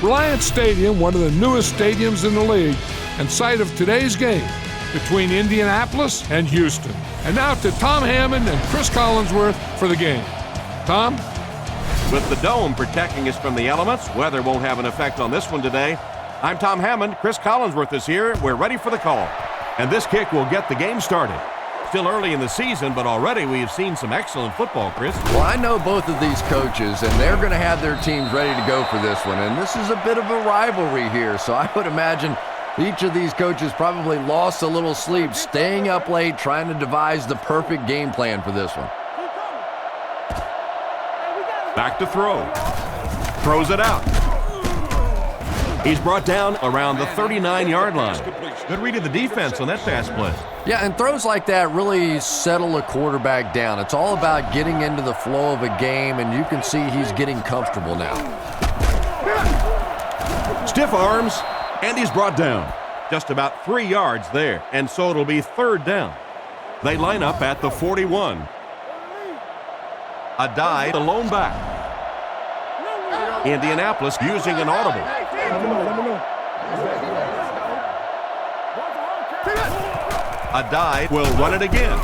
Reliant Stadium, one of the newest stadiums in the league, and site of today's game between Indianapolis and Houston. And now to Tom Hammond and Chris Collinsworth for the game. Tom? With the dome protecting us from the elements, weather won't have an effect on this one today. I'm Tom Hammond. Chris Collinsworth is here. We're ready for the call. And this kick will get the game started. Still early in the season, but already we have seen some excellent football, Chris. Well, I know both of these coaches, and they're going to have their teams ready to go for this one. And this is a bit of a rivalry here, so I would imagine each of these coaches probably lost a little sleep, staying up late, trying to devise the perfect game plan for this one. Back to throw. Throws it out. He's brought down around the 39-yard line. Good read of the defense on that pass play. Yeah, and throws like that really settle a quarterback down. It's all about getting into the flow of a game, and you can see he's getting comfortable now. Stiff arms, and he's brought down. Just about 3 yards there, and so it'll be third down. They line up at the 41. A dive, the lone back. Indianapolis using an audible. A dive will run it again.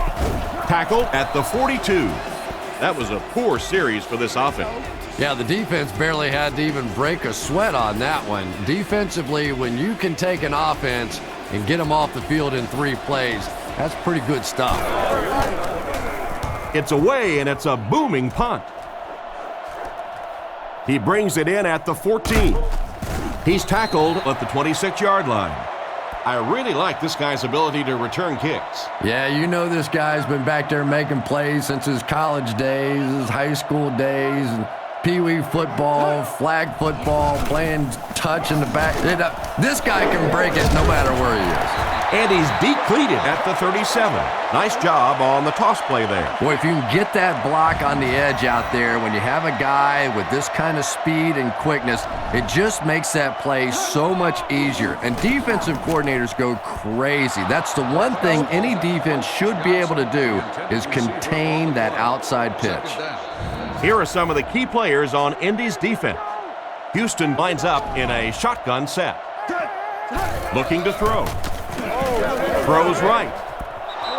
Tackled at the 42. That was a poor series for this offense. Yeah, the defense barely had to even break a sweat on that one. Defensively, when you can take an offense and get them off the field in 3 plays, that's pretty good stuff. It's away, and it's a booming punt. He brings it in at the 14. He's tackled at the 26-yard line. I really like this guy's ability to return kicks. Yeah, you know this guy's been back there making plays since his college days, his high school days, and pee-wee football, flag football, playing touch in the back. This guy can break it no matter where he is. And he's depleted at the 37. Nice job on the toss play there. Boy, if you can get that block on the edge out there, when you have a guy with this kind of speed and quickness, it just makes that play so much easier. And defensive coordinators go crazy. That's the one thing any defense should be able to do, is contain that outside pitch. Here are some of the key players on Indy's defense. Houston lines up in a shotgun set. Looking to throw. Throws right.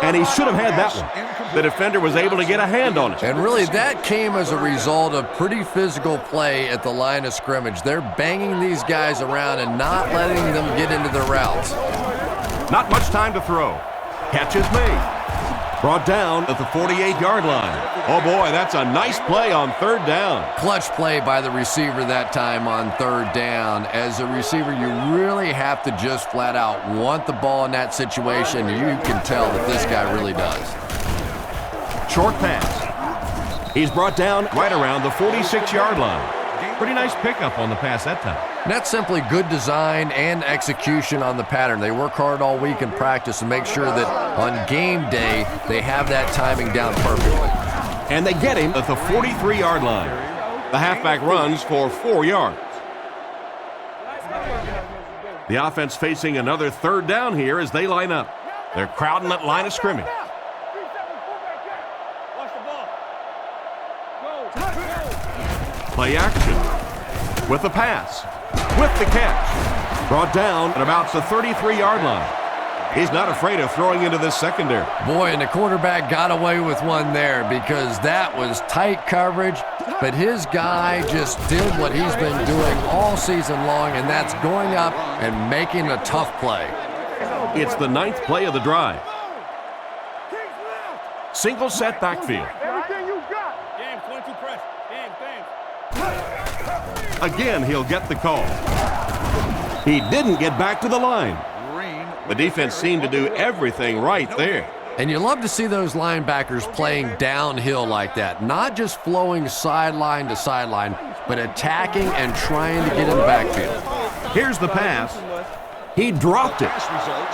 And he should have had that one. The defender was able to get a hand on it. And really, that came as a result of pretty physical play at the line of scrimmage. They're banging these guys around and not letting them get into their routes. Not much time to throw. Catch is made. Brought down at the 48-yard line. Oh, boy, that's a nice play on third down. Clutch play by the receiver that time on third down. As a receiver, you really have to just flat out want the ball in that situation. You can tell that this guy really does. Short pass. He's brought down right around the 46-yard line. Pretty nice pickup on the pass that time. And that's simply good design and execution on the pattern. They work hard all week in practice to make sure that on game day they have that timing down perfectly. And they get him at the 43-yard line. The halfback runs for 4 yards. The offense facing another third down here as they line up. They're crowding that line of scrimmage. Play action with the pass, with the catch. Brought down at about the 33-yard line. He's not afraid of throwing into this secondary. Boy, and the quarterback got away with one there because that was tight coverage, but his guy just did what he's been doing all season long, and that's going up and making a tough play. It's the 9th play of the drive. Single set backfield. Again, he'll get the call. He didn't get back to the line. The defense seemed to do everything right there. And you love to see those linebackers playing downhill like that, not just flowing sideline to sideline, but attacking and trying to get in the backfield. Here's the pass. He dropped it,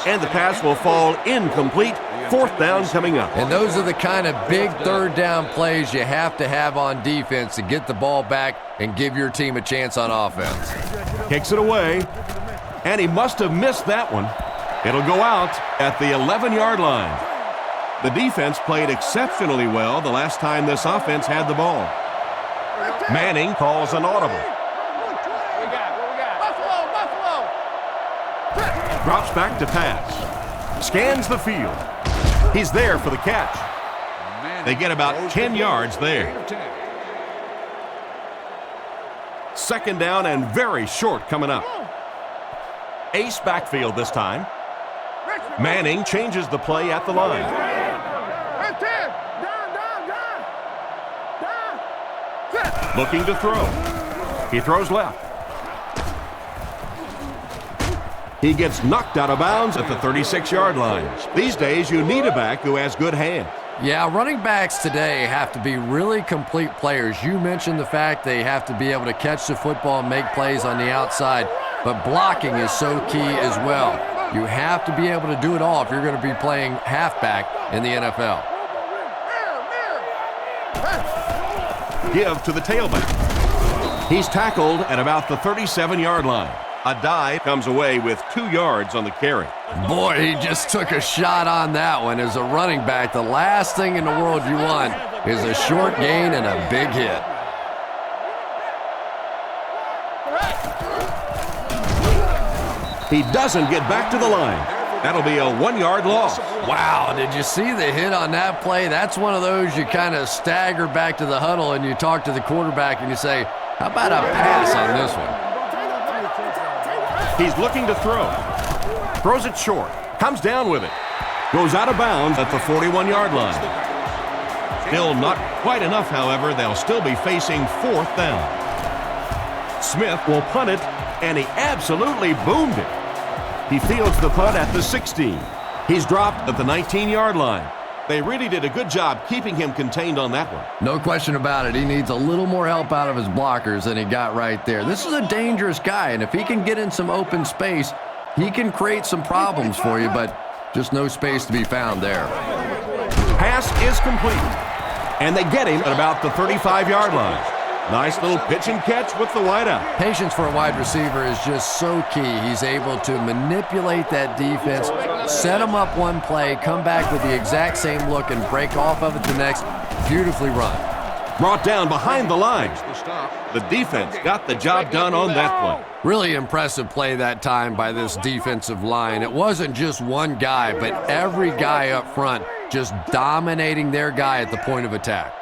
and the pass will fall incomplete. 4th down coming up. And those are the kind of big third down plays you have to have on defense to get the ball back and give your team a chance on offense. Kicks it away, and he must have missed that one. It'll go out at the 11-yard line. The defense played exceptionally well the last time this offense had the ball. Manning calls an audible. Drops back to pass. Scans the field. He's there for the catch. They get about 10 yards there. Second down and very short coming up. Ace backfield this time. Manning changes the play at the line. Looking to throw. He throws left. He gets knocked out of bounds at the 36-yard line. These days, you need a back who has good hands. Yeah, running backs today have to be really complete players. You mentioned the fact they have to be able to catch the football and make plays on the outside, but blocking is so key as well. You have to be able to do it all if you're going to be playing halfback in the NFL. Give to the tailback. He's tackled at about the 37-yard line. A dive comes away with 2 yards on the carry. Boy, he just took a shot on that one. As a running back, the last thing in the world you want is a short gain and a big hit. He doesn't get back to the line. That'll be a 1-yard loss. Wow, did you see the hit on that play? That's one of those you kind of stagger back to the huddle and you talk to the quarterback and you say, how about a pass on this one? He's looking to throw. Throws it short. Comes down with it. Goes out of bounds at the 41-yard line. Still not quite enough, however. They'll still be facing 4th down. Smith will punt it, and he absolutely boomed it. He fields the punt at the 16. He's dropped at the 19-yard line. They really did a good job keeping him contained on that one. No question about it. He needs a little more help out of his blockers than he got right there. This is a dangerous guy, and if he can get in some open space, he can create some problems for you, but just no space to be found there. Pass is complete, and they get him at about the 35-yard line. Nice little pitch and catch with the wideout. Patience for a wide receiver is just so key. He's able to manipulate that defense, set them up one play, come back with the exact same look, and break off of it the next. Beautifully run. Brought down behind the line. The defense got the job done on that play. Really impressive play that time by this defensive line. It wasn't just one guy, but every guy up front just dominating their guy at the point of attack.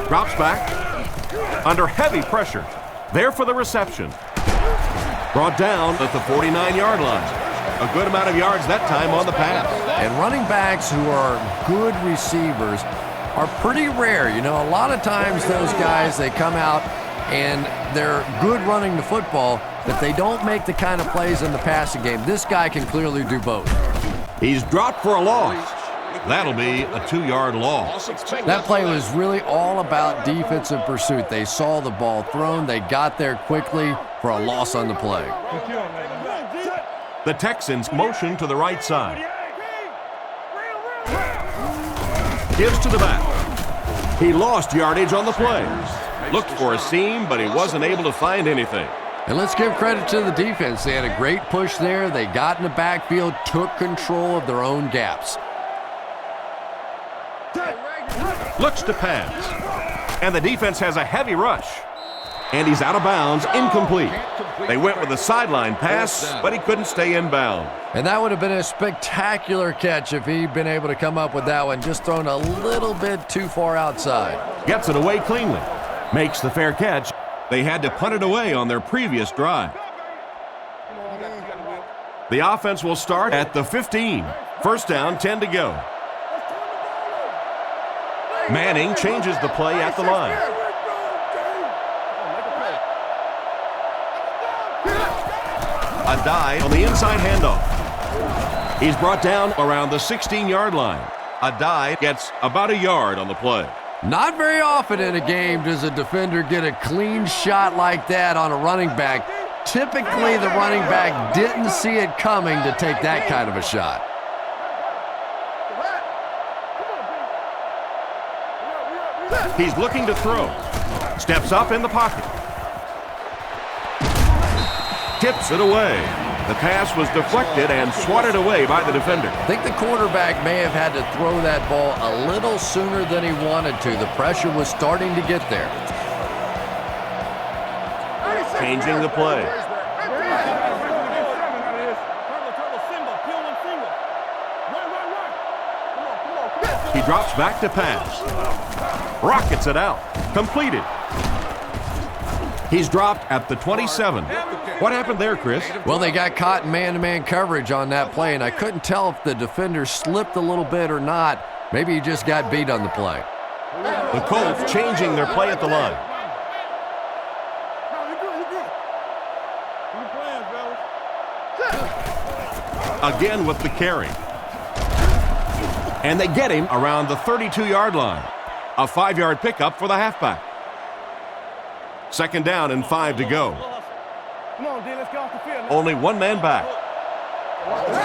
Drops back. Under heavy pressure. There for the reception. Brought down at the 49-yard line. A good amount of yards that time on the pass. And running backs who are good receivers are pretty rare. You know, a lot of times those guys, they come out and they're good running the football, but they don't make the kind of plays in the passing game. This guy can clearly do both. He's dropped for a loss. That'll be a 2-yard loss. That play was really all about defensive pursuit. They saw the ball thrown. They got there quickly for a loss on the play. The Texans motion to the right side. Gives to the back. He lost yardage on the play. Looked for a seam, but he wasn't able to find anything. And let's give credit to the defense. They had a great push there. They got in the backfield, took control of their own gaps. Looks to pass. And the defense has a heavy rush. And he's out of bounds, incomplete. They went with a sideline pass, but he couldn't stay in bounds. And that would have been a spectacular catch if he'd been able to come up with that one, just thrown a little bit too far outside. Gets it away cleanly. Makes the fair catch. They had to punt it away on their previous drive. The offense will start at the 15. First down, 10 to go. Manning changes the play at the line. A dive on the inside handoff. He's brought down around the 16-yard line. A dive gets about a yard on the play. Not very often in a game does a defender get a clean shot like that on a running back. Typically, the running back didn't see it coming to take that kind of a shot. He's looking to throw. Steps up in the pocket. Tips it away. The pass was deflected and swatted away by the defender. I think the quarterback may have had to throw that ball a little sooner than he wanted to. The pressure was starting to get there. Changing the play. He drops back to pass. Rockets it out. Completed. He's dropped at the 27. What happened there, Chris? Well, they got caught in man-to-man coverage on that play, and I couldn't tell if the defender slipped a little bit or not. Maybe he just got beat on the play. The Colts changing their play at the line. Again with the carry. And they get him around the 32-yard line. A 5-yard pickup for the halfback. Second down and 5 to go. Come on, D, let's get off the field. Only one man back.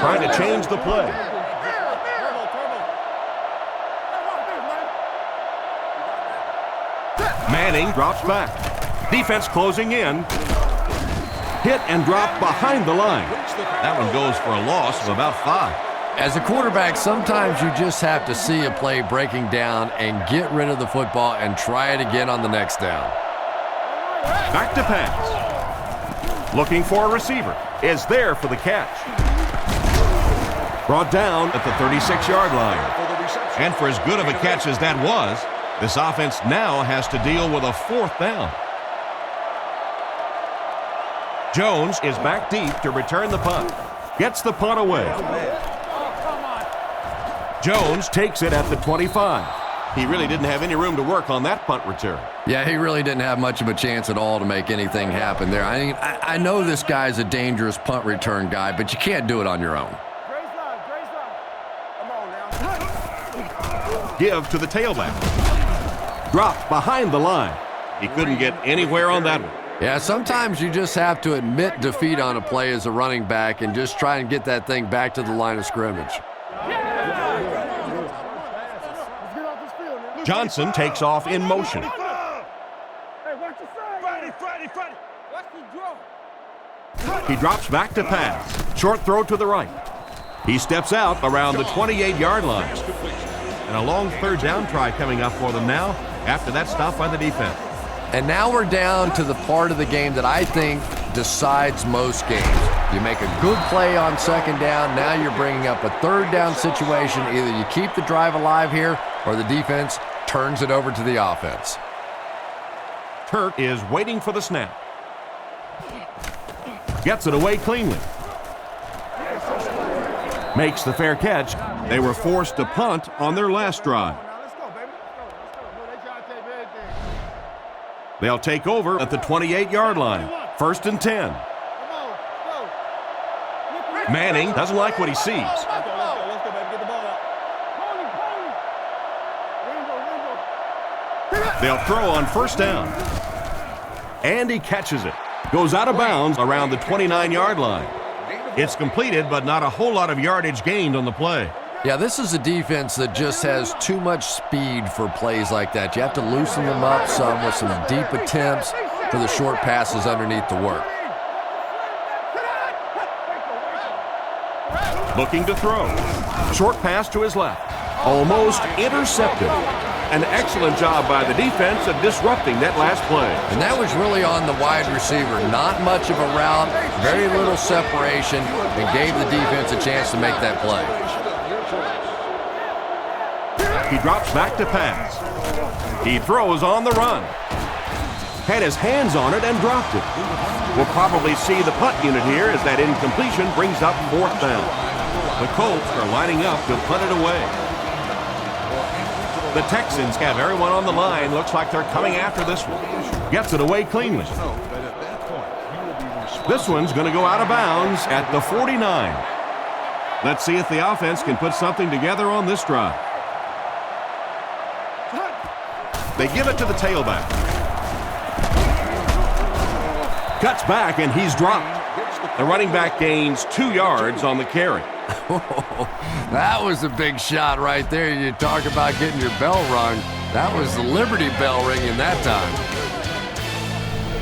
Trying to change the play. Manning drops back. Defense closing in. Hit and drop behind the line. That one goes for a loss of about 5. As a quarterback, sometimes you just have to see a play breaking down and get rid of the football and try it again on the next down. Back to pass. Looking for a receiver. Is there for the catch. Brought down at the 36-yard line. And for as good of a catch as that was, this offense now has to deal with a 4th down. Jones is back deep to return the punt. Gets the punt away. Jones takes it at the 25. He really didn't have any room to work on that punt return. Yeah, he really didn't have much of a chance at all to make anything happen there. I mean, I know this guy's a dangerous punt return guy, but you can't do it on your own. Give to the tailback. Dropped behind the line. He couldn't get anywhere on that one. Yeah, sometimes you just have to admit defeat on a play as a running back and just try and get that thing back to the line of scrimmage. Johnson takes off in motion. He drops back to pass. Short throw to the right. He steps out around the 28-yard line. And a long 3rd down try coming up for them now after that stop by the defense. And now we're down to the part of the game that I think decides most games. You make a good play on 2nd down, now you're bringing up a 3rd down situation. Either you keep the drive alive here or the defense turns it over to the offense. Turk is waiting for the snap. Gets it away cleanly. Makes the fair catch. They were forced to punt on their last drive. They'll take over at the 28-yard line. 1st and 10. Manning doesn't like what he sees. They'll throw on 1st down. And he catches it. Goes out of bounds around the 29-yard line. It's completed, but not a whole lot of yardage gained on the play. Yeah, this is a defense that just has too much speed for plays like that. You have to loosen them up some with some deep attempts for the short passes underneath the work. Looking to throw. Short pass to his left. Almost intercepted. An excellent job by the defense of disrupting that last play. And that was really on the wide receiver. Not much of a route, very little separation, and gave the defense a chance to make that play. He drops back to pass. He throws on the run. Had his hands on it and dropped it. We'll probably see the punt unit here as that incompletion brings up 4th down. The Colts are lining up to punt it away. The Texans have everyone on the line. Looks like they're coming after this one. Gets it away cleanly. This one's going to go out of bounds at the 49. Let's see if the offense can put something together on this drive. They give it to the tailback. Cuts back, and he's dropped. The running back gains 2 yards on the carry. That was a big shot right there. You talk about getting your bell rung. That was the Liberty Bell ringing that time.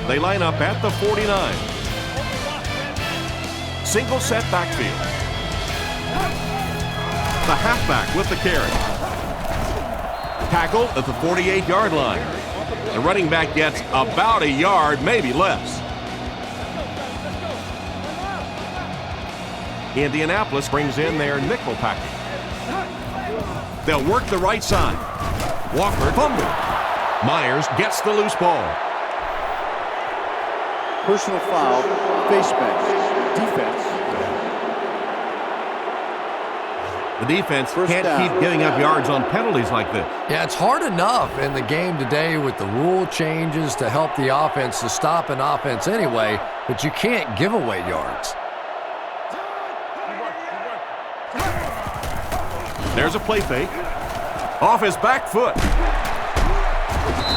They line up at the 49. Single set backfield. The halfback with the carry. Tackle at the 48-yard line. The running back gets about a yard, maybe less. Indianapolis brings in their nickel package. They'll work the right side. Walker fumbled. Myers gets the loose ball. Personal foul, face mask, defense. The defense can't down. keep giving up yards on penalties like this. Yeah, it's hard enough in the game today with the rule changes to help the offense to stop an offense anyway, but you can't give away yards. There's a play fake. Off his back foot.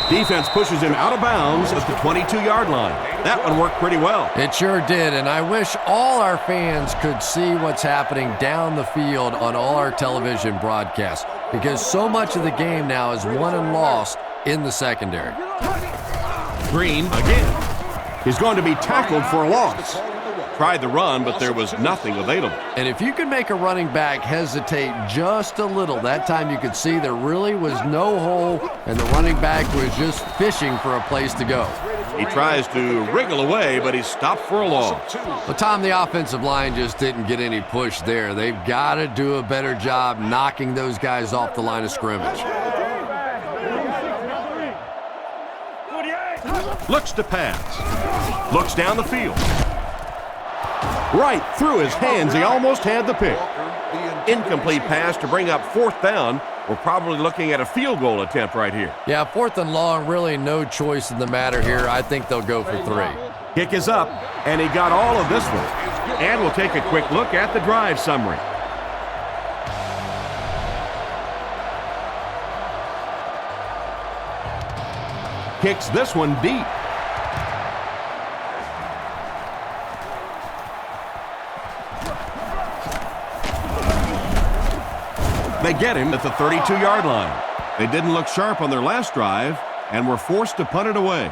Defense pushes him out of bounds at the 22-yard line. That one worked pretty well. It sure did, and I wish all our fans could see what's happening down the field on all our television broadcasts, because so much of the game now is won and lost in the secondary. Green again. He's going to be tackled for a loss. Tried the run, but there was nothing available. And if you can make a running back hesitate just a little, that time you could see there really was no hole, and the running back was just fishing for a place to go. He tries to wriggle away, but he's stopped for a loss. Well, Tom, the offensive line just didn't get any push there. They've got to do a better job knocking those guys off the line of scrimmage. Looks to pass. Looks down the field. Right through his hands, he almost had the pick. Incomplete pass to bring up 4th down. We're probably looking at a field goal attempt right here. Yeah, 4th and long, really no choice in the matter here. I think they'll go for 3. Kick is up, and he got all of this one. And we'll take a quick look at the drive summary. Kicks this one deep. They get him at the 32-yard line. They didn't look sharp on their last drive and were forced to punt it away.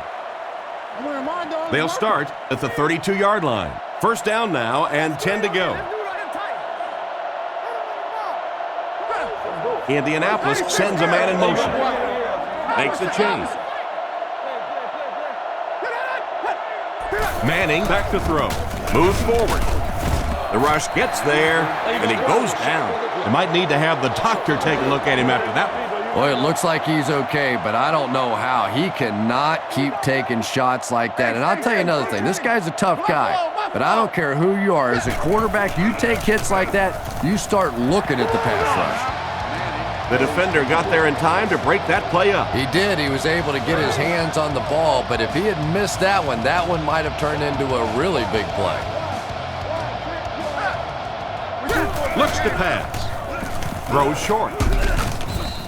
They'll start at the 32-yard line. 1st down now and 10 to go. Indianapolis sends a man in motion. Makes a change. Manning back to throw. Moves forward. The rush gets there, and he goes down. They might need to have the doctor take a look at him after that one. Boy, it looks like he's okay, but I don't know how. He cannot keep taking shots like that. And I'll tell you another thing. This guy's a tough guy, but I don't care who you are. As a quarterback, you take hits like that, you start looking at the pass rush. The defender got there in time to break that play up. He did. He was able to get his hands on the ball, but if he had missed that one might have turned into a really big play. Looks to pass. Throws short.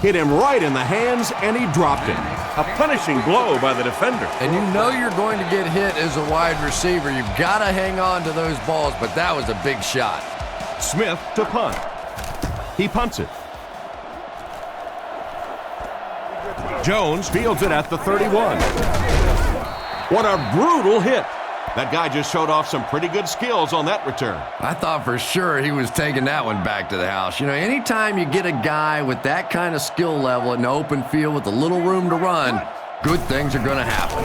Hit him right in the hands, and he dropped it. A punishing blow by the defender. And you know you're going to get hit as a wide receiver. You've got to hang on to those balls, but that was a big shot. Smith to punt. He punts it. Jones fields it at the 31. What a brutal hit. That guy just showed off some pretty good skills on that return. I thought for sure he was taking that one back to the house. You know, anytime you get a guy with that kind of skill level in the open field with a little room to run, good things are going to happen.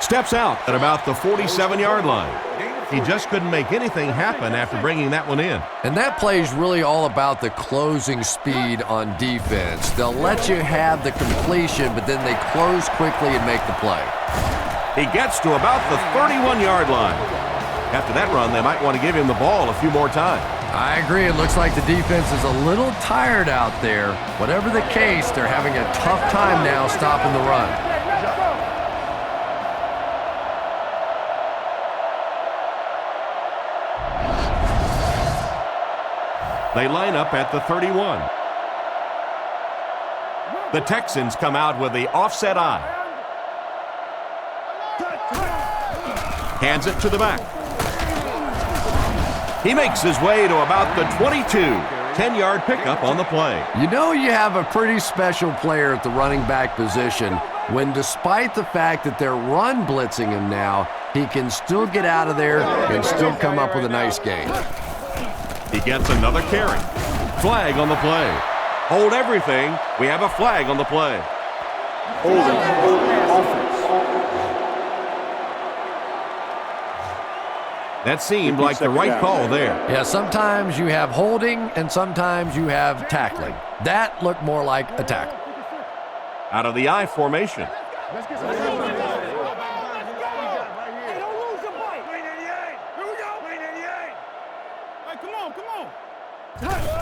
Steps out at about the 47-yard line. He just couldn't make anything happen after bringing that one in. And that play is really all about the closing speed on defense. They'll let you have the completion, but then they close quickly and make the play. He gets to about the 31-yard line. After that run, they might want to give him the ball a few more times. I agree. It looks like the defense is a little tired out there. Whatever the case, they're having a tough time now stopping the run. They line up at the 31. The Texans come out with the offset eye. Hands it to the back. He makes his way to about the 22. 10-yard pickup on the play. You know you have a pretty special player at the running back position when, despite the fact that they're run blitzing him now, he can still get out of there and still come up with a nice gain. He gets another carry. Flag on the play. Hold everything. We have a flag on the play. Holding offense. That seemed like the right call there. Yeah, sometimes you have holding and sometimes you have tackling. That looked more like a tackle. Out of the I formation.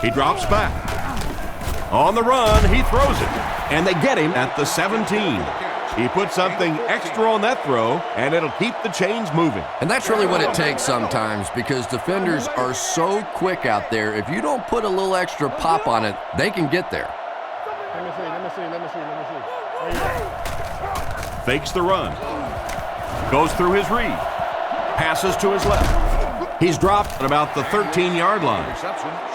He drops back. On the run, he throws it. And they get him at the 17. He put something extra on that throw, and it'll keep the chains moving. And that's really what it takes sometimes, because defenders are so quick out there. If you don't put a little extra pop on it, they can get there. Let me see. Fakes the run. Goes through his read. Passes to his left. He's dropped at about the 13-yard line.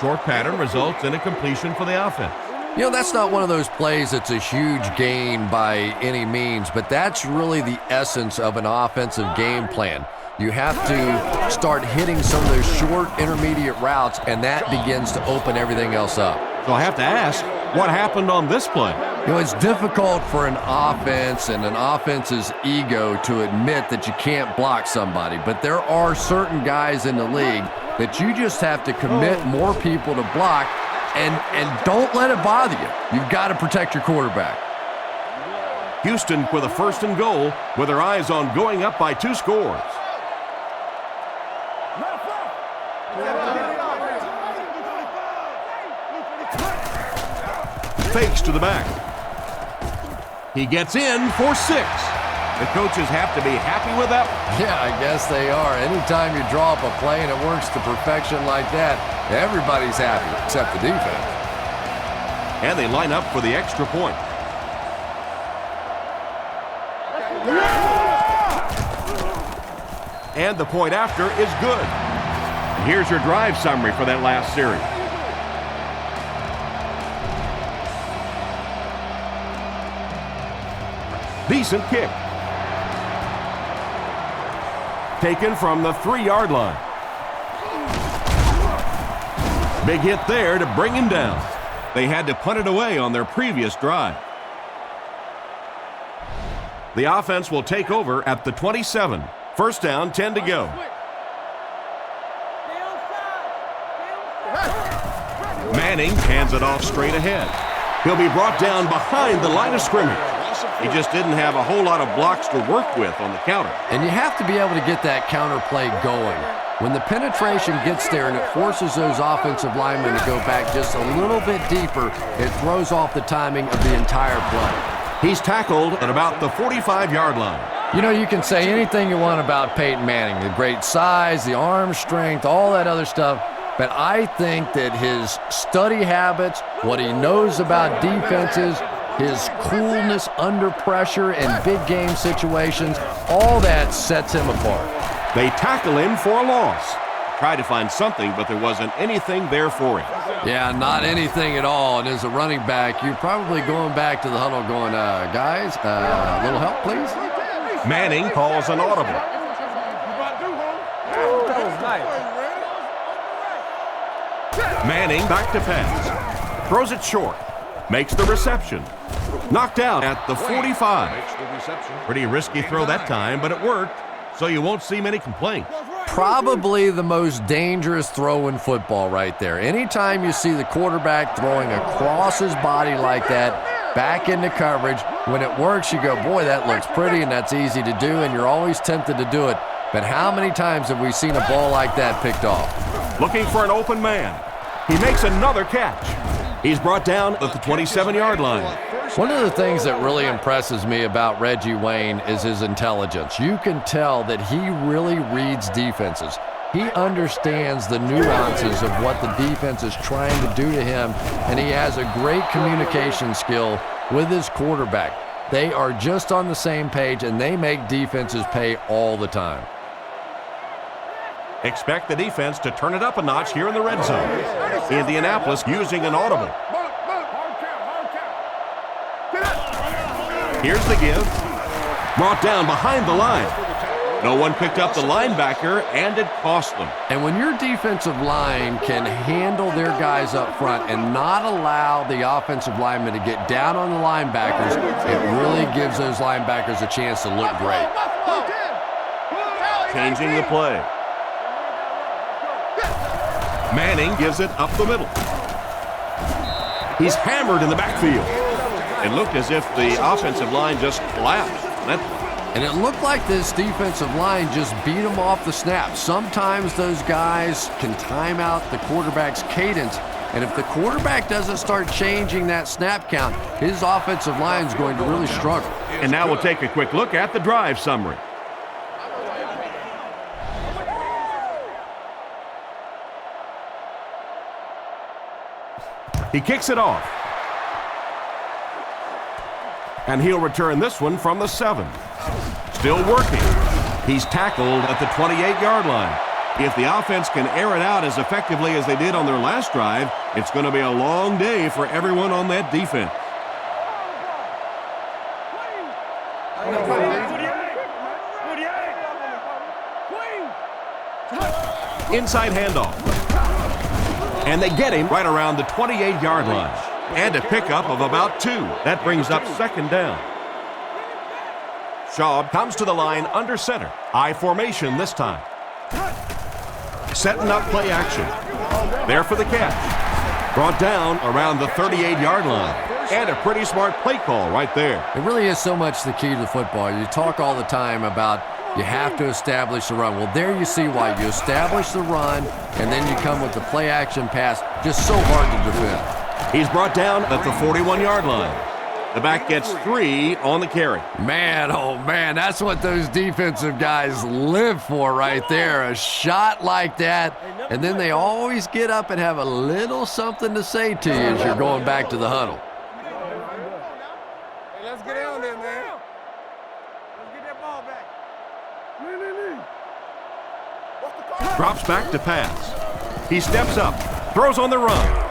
Short pattern results in a completion for the offense. You know, that's not one of those plays that's a huge gain by any means, but that's really the essence of an offensive game plan. You have to start hitting some of those short intermediate routes, and that begins to open everything else up. So I have to ask, what happened on this play? You know, it's difficult for an offense and an offense's ego to admit that you can't block somebody, but there are certain guys in the league that you just have to commit more people to block, and don't let it bother you. You've got to protect your quarterback. Houston with a 1st and goal with their eyes on going up by 2 scores. Fakes to the back. He gets in for 6. The coaches have to be happy with that one. Yeah, I guess they are. Anytime you draw up a play and it works to perfection like that, everybody's happy except the defense. And they line up for the extra point. And the point after is good. And here's your drive summary for that last series. Decent kick. Taken from the 3-yard line. Big hit there to bring him down. They had to punt it away on their previous drive. The offense will take over at the 27. 1st down, 10 to go. Manning hands it off straight ahead. He'll be brought down behind the line of scrimmage. He just didn't have a whole lot of blocks to work with on the counter. And you have to be able to get that counter play going. When the penetration gets there and it forces those offensive linemen to go back just a little bit deeper, it throws off the timing of the entire play. He's tackled at about the 45-yard line. You know, you can say anything you want about Peyton Manning, the great size, the arm strength, all that other stuff, but I think that his study habits, what he knows about defenses, his coolness under pressure in big game situations, all that sets him apart. They tackle him for a loss. Tried to find something, but there wasn't anything there for him. Yeah, not anything at all. And as a running back, you're probably going back to the huddle going, guys, a little help, please? Manning calls an audible. Manning back to pass. Throws it short. Makes the reception. Knocked out at the 45. Pretty risky throw that time, but it worked, so you won't see many complaints. Probably the most dangerous throw in football right there. Anytime you see the quarterback throwing across his body like that, back into coverage, when it works, you go, boy, that looks pretty and that's easy to do, and you're always tempted to do it. But how many times have we seen a ball like that picked off? Looking for an open man. He makes another catch. He's brought down at the 27-yard line. One of the things that really impresses me about Reggie Wayne is his intelligence. You can tell that he really reads defenses. He understands the nuances of what the defense is trying to do to him, and he has a great communication skill with his quarterback. They are just on the same page, and they make defenses pay all the time. Expect the defense to turn it up a notch here in the red zone. Indianapolis using an audible. Here's the give. Brought down behind the line. No one picked up the linebacker, and it cost them. And when your defensive line can handle their guys up front and not allow the offensive linemen to get down on the linebackers, it really gives those linebackers a chance to look great. Changing the play. Manning gives it up the middle. He's hammered in the backfield. It looked as if the offensive line just collapsed. And it looked like this defensive line just beat him off the snap. Sometimes those guys can time out the quarterback's cadence, and if the quarterback doesn't start changing that snap count, his offensive line is going to really struggle. And now we'll take a quick look at the drive summary. He kicks it off. And he'll return this one from the 7. Still working. He's tackled at the 28-yard line. If the offense can air it out as effectively as they did on their last drive, it's going to be a long day for everyone on that defense. Inside handoff. And they get him right around the 28-yard line. And a pickup of about 2. That brings up second down. Shaw comes to the line under center. I formation this time. Setting up play action. There for the catch. Brought down around the 38-yard line. And a pretty smart play call right there. It really is so much the key to football. You talk all the time about you have to establish the run. Well, there you see why. You establish the run, and then you come with the play action pass. Just so hard to defend. He's brought down at the 41-yard line. The back gets 3 on the carry. Man, oh man, that's what those defensive guys live for right there. A shot like that, and then they always get up and have a little something to say to you as you're going back to the huddle. Hey, let's get down there, man. Let's get that ball back. Drops back to pass. He steps up, throws on the run.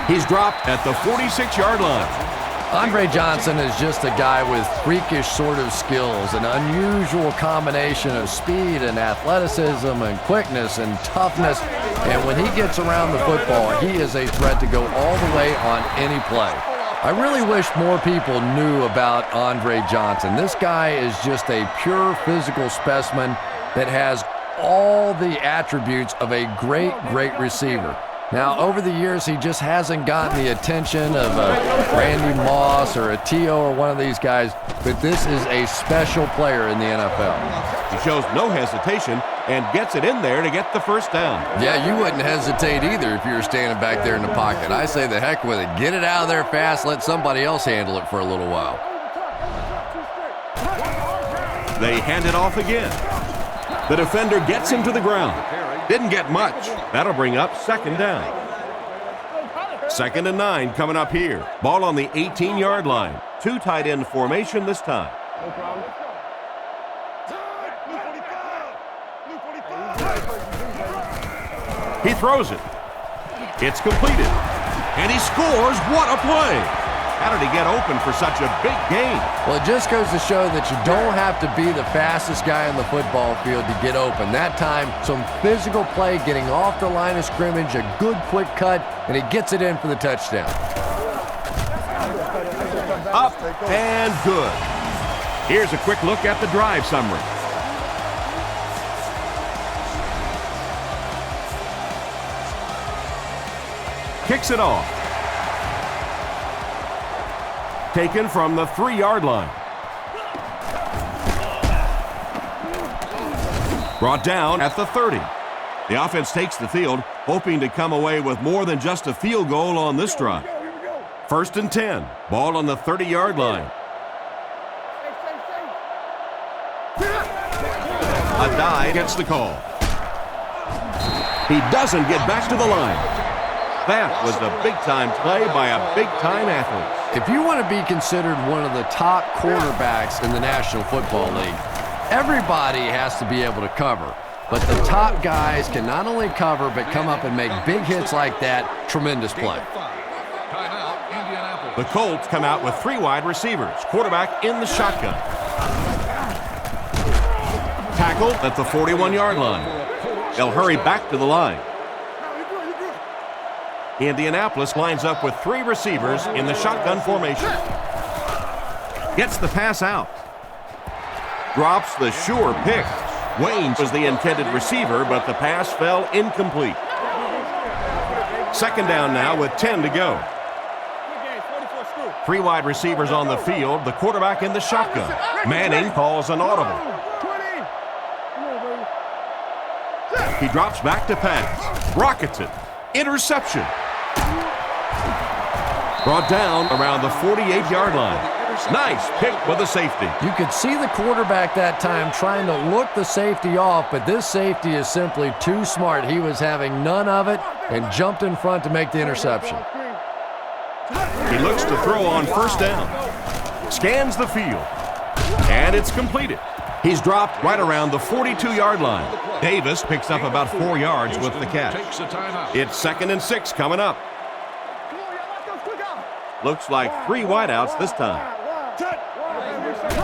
He's dropped at the 46-yard line. Andre Johnson is just a guy with freakish sort of skills, an unusual combination of speed and athleticism and quickness and toughness. And when he gets around the football, he is a threat to go all the way on any play. I really wish more people knew about Andre Johnson. This guy is just a pure physical specimen that has all the attributes of a great, great receiver. Now, over the years, he just hasn't gotten the attention of a Randy Moss or a T.O. or one of these guys, but this is a special player in the NFL. He shows no hesitation and gets it in there to get the first down. Yeah, you wouldn't hesitate either if you were standing back there in the pocket. I say the heck with it. Get it out of there fast. Let somebody else handle it for a little while. They hand it off again. The defender gets him to the ground. Didn't get much. That'll bring up second down. 2nd and 9 coming up here. Ball on the 18-yard line. 2 tight end formation this time. He throws it. It's completed. And he scores. What a play. How did he get open for such a big gain? Well, it just goes to show that you don't have to be the fastest guy on the football field to get open. That time, some physical play, getting off the line of scrimmage, a good quick cut, and he gets it in for the touchdown. Up and good. Here's a quick look at the drive summary. Kicks it off. Taken from the 3-yard line. Brought down at the 30. The offense takes the field, hoping to come away with more than just a field goal on this drive. 1st and 10. Ball on the 30-yard line. A dive gets the call. He doesn't get back to the line. That was a big-time play by a big-time athlete. If you want to be considered one of the top quarterbacks in the National Football League, everybody has to be able to cover. But the top guys can not only cover, but come up and make big hits like that. Tremendous play. The Colts come out with 3 wide receivers. Quarterback in the shotgun. Tackled at the 41-yard line. They'll hurry back to the line. Indianapolis lines up with 3 receivers in the shotgun formation. Gets the pass out. Drops the sure pick. Wayne was the intended receiver, but the pass fell incomplete. Second down now with 10 to go. 3 wide receivers on the field, the quarterback in the shotgun. Manning calls an audible. He drops back to pass. Rockets it. Interception. Brought down around the 48-yard line. Nice pick with a safety. You could see the quarterback that time trying to look the safety off, but this safety is simply too smart. He was having none of it and jumped in front to make the interception. He looks to throw on first down. Scans the field. And it's completed. He's dropped right around the 42-yard line. Davis picks up about 4 yards with the catch. It's 2nd and 6 coming up. Looks like 3 wideouts this time.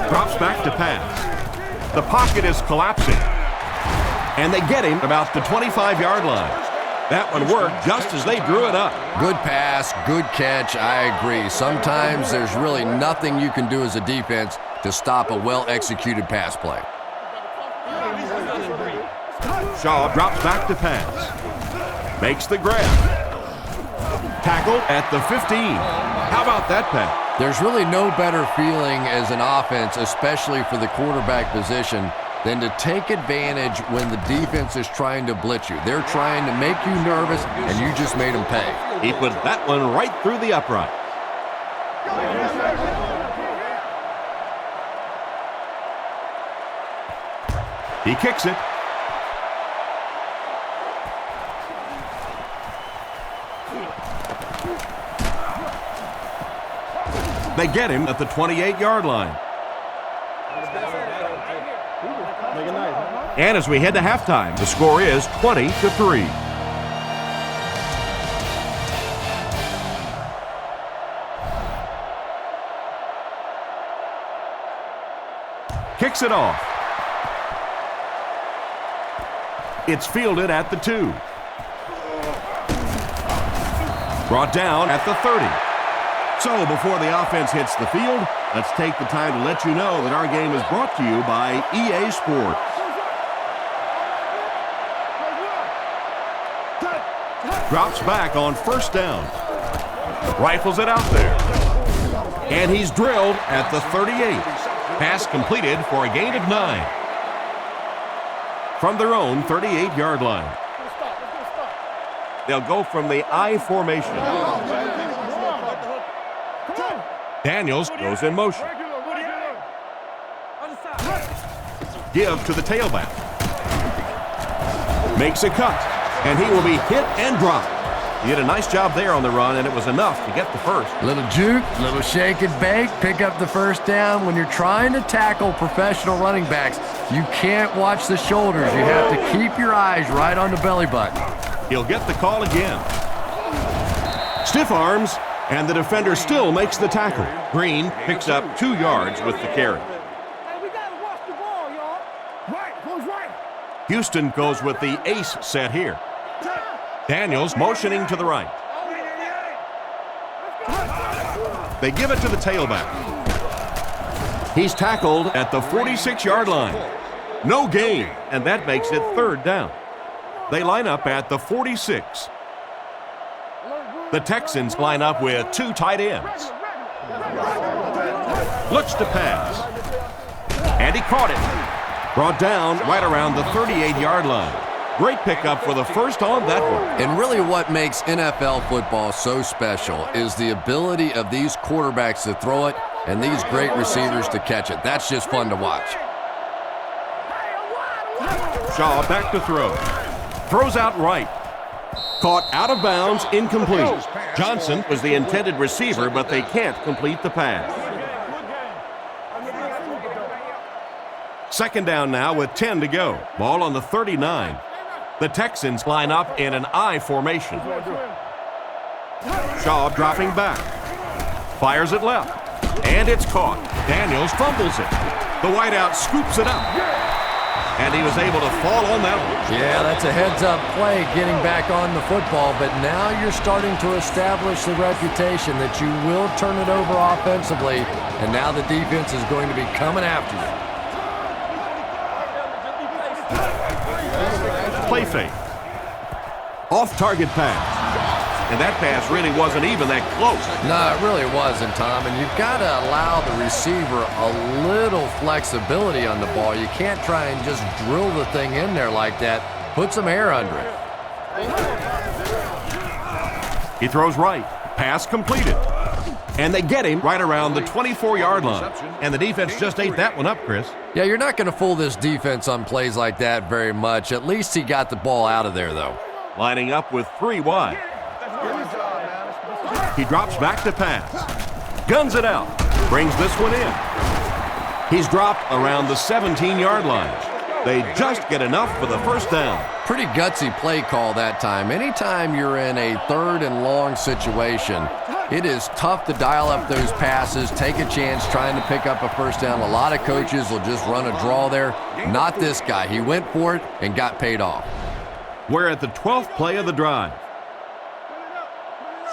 Drops back to pass. The pocket is collapsing. And they get him about the 25-yard line. That one worked just as they drew it up. Good pass, good catch, I agree. Sometimes there's really nothing you can do as a defense to stop a well-executed pass play. Shaw drops back to pass. Makes the grab. Tackle at the 15. How about that pass? There's really no better feeling as an offense, especially for the quarterback position, than to take advantage when the defense is trying to blitz you. They're trying to make you nervous, and you just made them pay. He put that one right through the upright. He kicks it. They get him at the 28-yard line. And as we head to halftime, the score is 20-3. Kicks it off. It's fielded at the 2. Brought down at the 30. So before the offense hits the field, let's take the time to let you know that our game is brought to you by EA Sports. Drops back on first down. Rifles it out there. And he's drilled at the 38. Pass completed for a gain of 9. From their own 38-yard line. They'll go from the I formation. Daniels goes in motion. Give to the tailback. Makes a cut. And he will be hit and dropped. He did a nice job there on the run, and it was enough to get the first. Little juke, little shake and bake, pick up the first down. When you're trying to tackle professional running backs, you can't watch the shoulders. You have to keep your eyes right on the belly button. He'll get the call again. Stiff arms, and the defender still makes the tackle. Green picks up 2 yards with the carry. Houston goes with the ace set here. Daniels motioning to the right. They give it to the tailback. He's tackled at the 46-yard line. No gain, and that makes it 3rd down. They line up at the 46. The Texans line up with 2 tight ends. Looks to pass. And he caught it. Brought down right around the 38-yard line. Great pickup for the first on that one. And really what makes NFL football so special is the ability of these quarterbacks to throw it and these great receivers to catch it. That's just fun to watch. Shaw back to throw. Throws out right. Caught out of bounds, incomplete. Johnson was the intended receiver, but they can't complete the pass. Second down now with 10 to go. Ball on the 39. The Texans line up in an I formation. Shaw dropping back. Fires it left. And it's caught. Daniels fumbles it. The wideout scoops it up. And he was able to fall on that one. Yeah, that's a heads-up play getting back on the football, but now you're starting to establish the reputation that you will turn it over offensively, and now the defense is going to be coming after you. Play fake. Off-target pass. And that pass really wasn't even that close. No, it really wasn't, Tom. And you've got to allow the receiver a little flexibility on the ball. You can't try and just drill the thing in there like that. Put some air under it. He throws right. Pass completed. And they get him right around the 24-yard line. And the defense just ate that one up, Chris. Yeah, you're not going to fool this defense on plays like that very much. At least he got the ball out of there, though. Lining up with 3 wide. He drops back to pass. Guns it out. Brings this one in. He's dropped around the 17-yard line. They just get enough for the first down. Pretty gutsy play call that time. Anytime you're in a 3rd and long situation, it is tough to dial up those passes, take a chance trying to pick up a first down. A lot of coaches will just run a draw there. Not this guy. He went for it and got paid off. We're at the 12th play of the drive.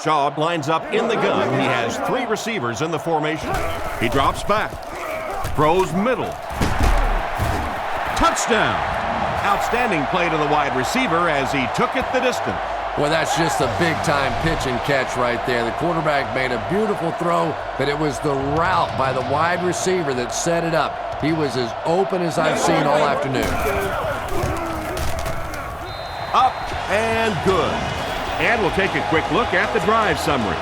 Shaw lines up in the gun. He has 3 receivers in the formation. He drops back. Throws middle. Touchdown! Outstanding play to the wide receiver as he took it the distance. Well, that's just a big-time pitch and catch right there. The quarterback made a beautiful throw, but it was the route by the wide receiver that set it up. He was as open as I've seen all afternoon. Up and good. And we'll take a quick look at the drive summary.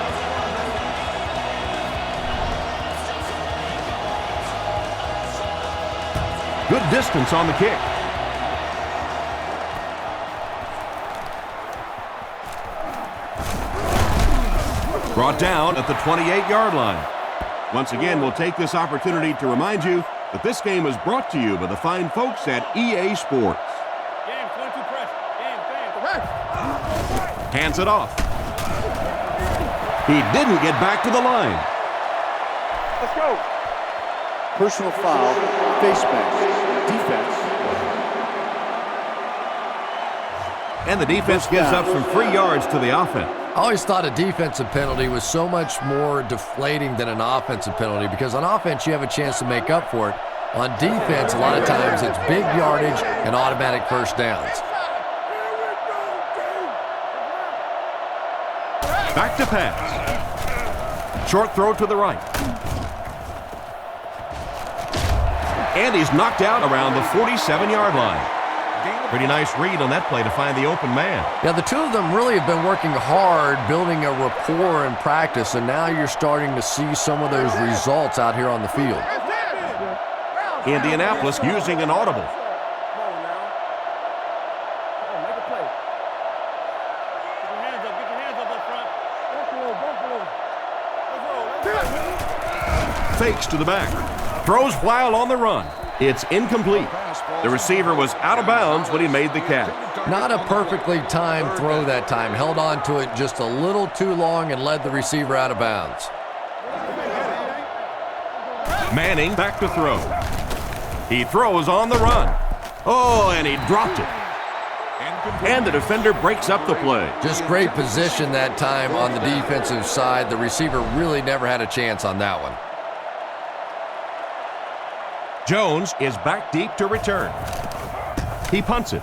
Good distance on the kick. Brought down at the 28-yard line. Once again, we'll take this opportunity to remind you that this game is brought to you by the fine folks at EA Sports. Hands it off. He didn't get back to the line. Let's go. Personal foul, face mask, defense. And the defense gives up some free yards to the offense. I always thought a defensive penalty was so much more deflating than an offensive penalty because on offense you have a chance to make up for it. On defense, a lot of times it's big yardage and automatic first downs. Back to pass. Short throw to the right. And he's knocked out around the 47-yard line. Pretty nice read on that play to find the open man. Yeah, the two of them really have been working hard, building a rapport in practice, and now you're starting to see some of those results out here on the field. Indianapolis using an audible. Fakes to the back. Throws while on the run. It's incomplete. The receiver was out of bounds when he made the catch. Not a perfectly timed throw that time. Held on to it just a little too long and led the receiver out of bounds. Manning back to throw. He throws on the run. Oh, and he dropped it. And the defender breaks up the play. Just great position that time on the defensive side. The receiver really never had a chance on that one. Jones is back deep to return. He punts it.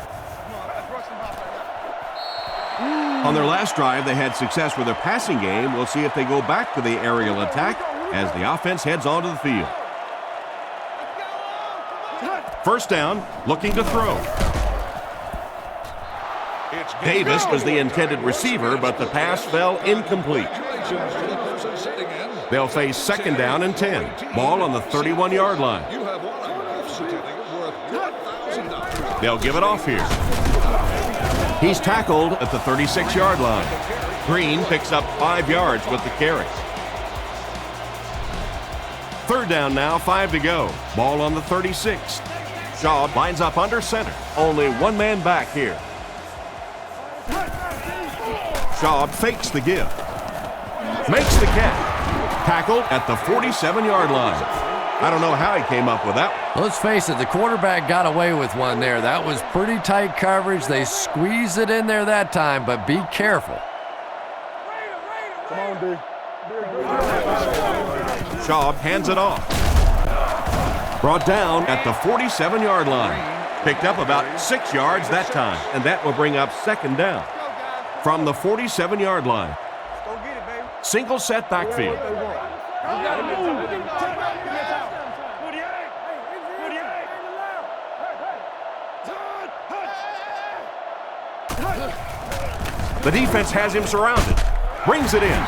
On their last drive, they had success with their passing game. We'll see if they go back to the aerial attack as the offense heads onto the field. First down, looking to throw. Davis was the intended receiver, but the pass fell incomplete. They'll face second down and 10. Ball on the 31-yard line. They'll give it off here. He's tackled at the 36-yard line. Green picks up 5 yards with the carry. Third down now, 5 to go. Ball on the 36. Shaw lines up under center. Only one man back here. Shaw fakes the give. Makes the catch. Tackled at the 47-yard line. I don't know how he came up with that. Let's face it, the quarterback got away with one there. That was pretty tight coverage. They squeezed it in there that time, but be careful. Come on, D. Shaw hands it off. Brought down at the 47-yard line. Picked up about 6 yards that time, and that will bring up second down. from the 47-yard line. Go get it, baby. Single set backfield. The defense has him surrounded. Brings it in.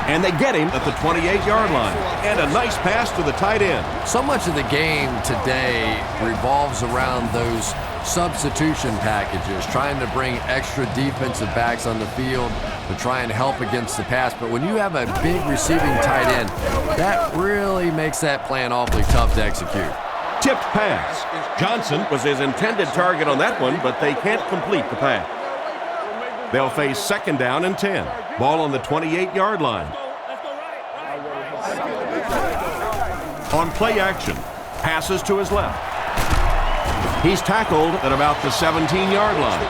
And they get him at the 28-yard line. And a nice pass to the tight end. So much of the game today revolves around those substitution packages, trying to bring extra defensive backs on the field to try and help against the pass. But when you have a big receiving tight end, that really makes that plan awfully tough to execute. Tipped pass. Johnson was his intended target on that one, but they can't complete the pass. They'll face 2nd down and 10. Ball on the 28-yard line. On play action, passes to his left. He's tackled at about the 17-yard line.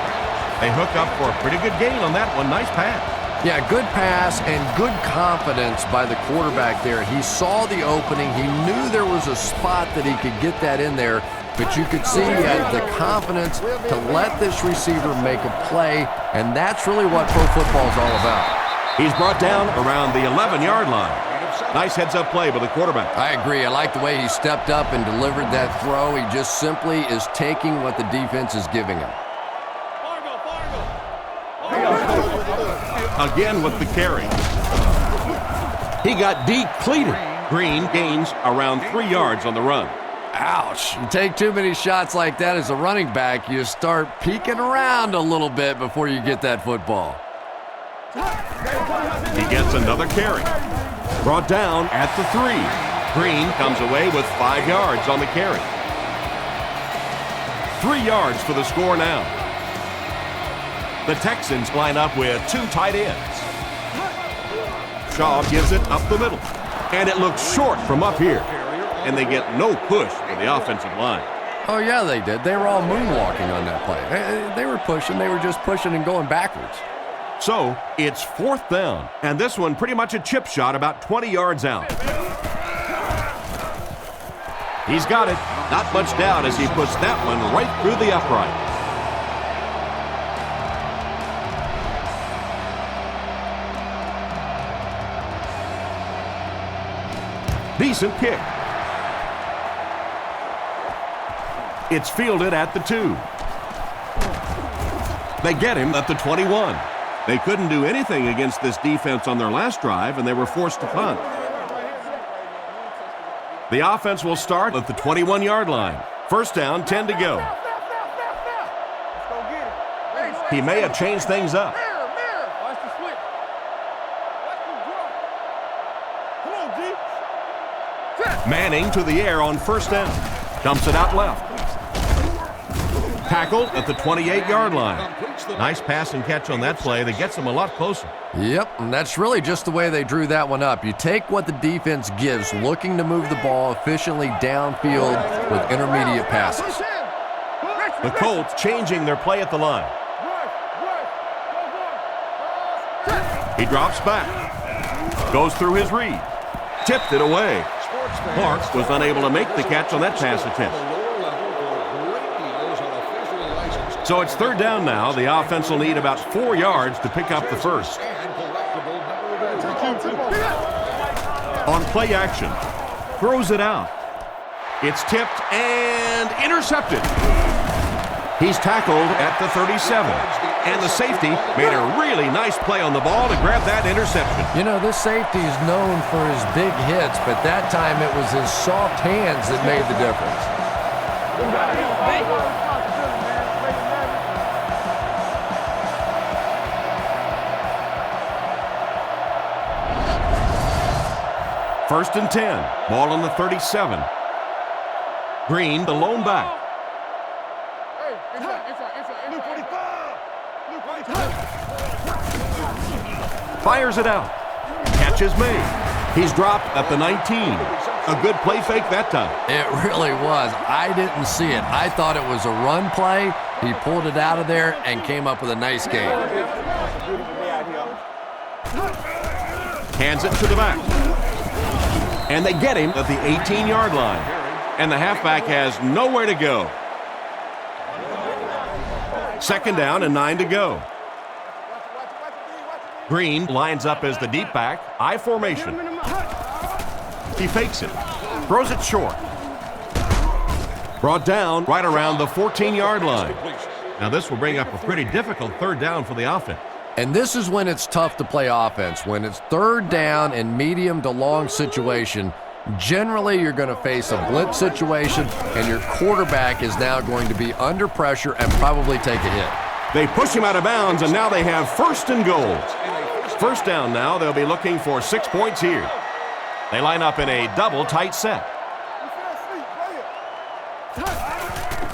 They hook up for a pretty good gain on that one. Nice pass. Yeah, good pass and good confidence by the quarterback there. He saw the opening. He knew there was a spot that he could get that in there, but you could see he had the confidence to let this receiver make a play, and that's really what pro football is all about. He's brought down around the 11-yard line. Nice heads-up play by the quarterback. I agree. I like the way he stepped up and delivered that throw. He just simply is taking what the defense is giving him. Again with the carry. He got depleted. Green gains around 3 yards on the run. Ouch. You take too many shots like that as a running back, you start peeking around a little bit before you get that football. He gets another carry. Brought down at the 3. Green comes away with 5 yards on the carry. 3 yards for the score now. The Texans line up with 2 tight ends. Shaw gives it up the middle. And it looks short from up here. And they get no push from the offensive line. Oh, yeah, they did. They were all moonwalking on that play. They were pushing. They were just pushing and going backwards. So it's 4th down. And this one pretty much a chip shot about 20 yards out. He's got it. Not much doubt as he puts that one right through the upright. Decent kick. It's fielded at the 2. They get him at the 21. They couldn't do anything against this defense on their last drive, and they were forced to punt. The offense will start at the 21-yard line. 1st down, 10 to go. He may have changed things up. Manning to the air on 1st down. Dumps it out left. Tackled at the 28-yard line. Nice pass and catch on that play that gets them a lot closer. Yep, and that's really just the way they drew that one up. You take what the defense gives, looking to move the ball efficiently downfield with intermediate passes. The Colts changing their play at the line. He drops back. Goes through his read. Tipped it away. Clark was unable to make the catch on that pass attempt. So it's 3rd down now. The offense will need about 4 yards to pick up the first. On play action, throws it out. It's tipped and intercepted. He's tackled at the 37. And the safety made a really nice play on the ball to grab that interception. You know, this safety is known for his big hits, but that time it was his soft hands that made the difference. First and 10. Ball on the 37. Green, the lone back. Fires it out. Catch is made. He's dropped at the 19. A good play fake that time. It really was. I didn't see it. I thought it was a run play. He pulled it out of there and came up with a nice gain. Hands it to the back. And they get him at the 18-yard line. And the halfback has nowhere to go. 2nd down and 9 to go. Green lines up as the deep back, I formation. He fakes it, throws it short. Brought down right around the 14-yard line. Now this will bring up a pretty difficult third down for the offense. And this is when it's tough to play offense. When it's third down and medium to long situation, generally you're going to face a blitz situation, and your quarterback is now going to be under pressure and probably take a hit. They push him out of bounds, and now they have first and goal. First down now, they'll be looking for 6 points here. They line up in a double tight set.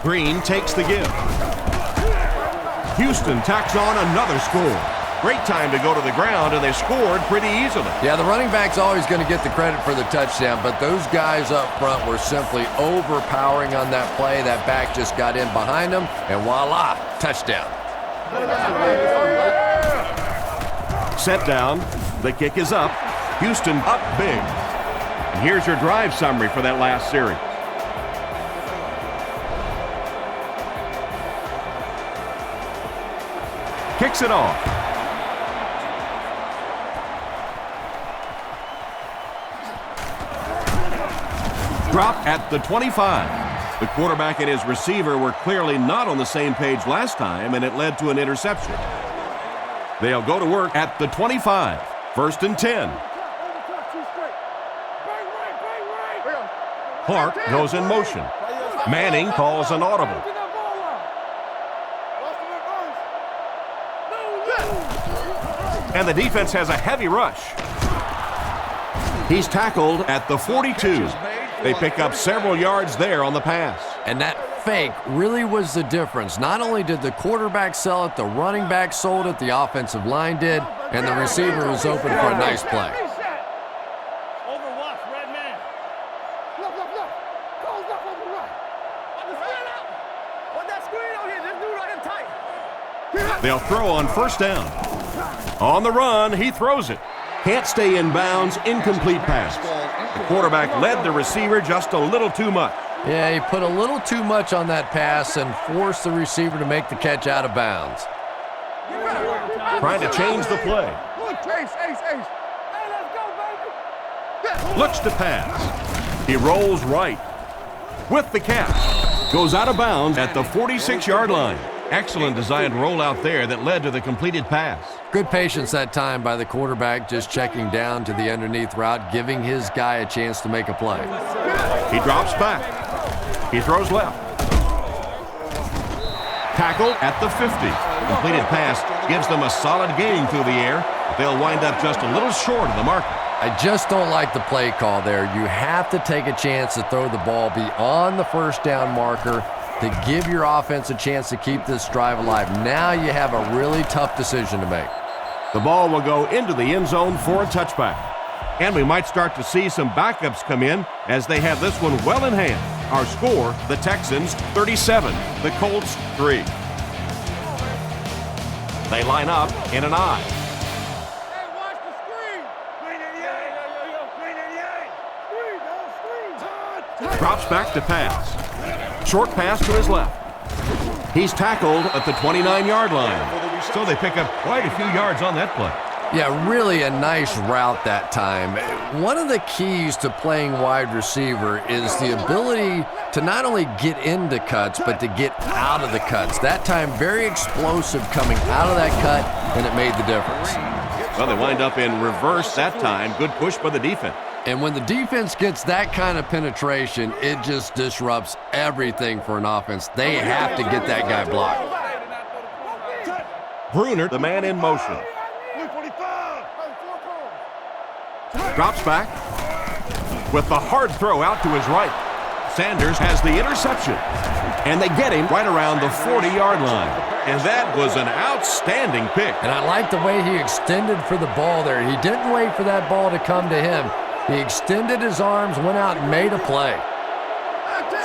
Green takes the give. Houston tacks on another score. Great time to go to the ground, and they scored pretty easily. Yeah, the running back's always going to get the credit for the touchdown, but those guys up front were simply overpowering on that play. That back just got in behind them, and voila, touchdown. Set down. The kick is up. Houston up big. And here's your drive summary for that last series. Kicks it off. Drop at the 25. The quarterback and his receiver were clearly not on the same page last time, and it led to an interception. They'll go to work at the 25. First and 10. Clark goes in motion. Manning calls an audible. And the defense has a heavy rush. He's tackled at the 42. They pick up several yards there on the pass. And that fake really was the difference. Not only did the quarterback sell it, the running back sold it, the offensive line did, and the receiver was open for a nice play. They'll throw on first down. On the run, he throws it. Can't stay in bounds, incomplete pass. The quarterback led the receiver just a little too much. Yeah, he put a little too much on that pass and forced the receiver to make the catch out of bounds. Trying to change the play. Looks to pass. He rolls right. With the catch. Goes out of bounds at the 46-yard line. Excellent designed rollout there that led to the completed pass. Good patience that time by the quarterback, just checking down to the underneath route, giving his guy a chance to make a play. He drops back. He throws left. Tackle at the 50. Completed pass gives them a solid gain through the air. They'll wind up just a little short of the marker. I just don't like the play call there. You have to take a chance to throw the ball beyond the first down marker to give your offense a chance to keep this drive alive. Now you have a really tough decision to make. The ball will go into the end zone for a touchback. And we might start to see some backups come in as they have this one well in hand. Our score, the Texans 37, the Colts 3. They line up in an I. Hey, watch the screen. Screen. Drops back to pass. Short pass to his left. He's tackled at the 29-yard line. So they pick up quite a few yards on that play. Yeah, really a nice route that time. One of the keys to playing wide receiver is the ability to not only get into cuts, but to get out of the cuts. That time, very explosive coming out of that cut, and it made the difference. Well, they wind up in reverse that time. Good push by the defense. And when the defense gets that kind of penetration, it just disrupts everything for an offense. They have to get that guy blocked. Bruner, the man in motion. Drops back with the hard throw out to his right. Sanders has the interception, and they get him right around the 40-yard line. And that was an outstanding pick. And I like the way he extended for the ball there. He didn't wait for that ball to come to him. He extended his arms, went out and made a play.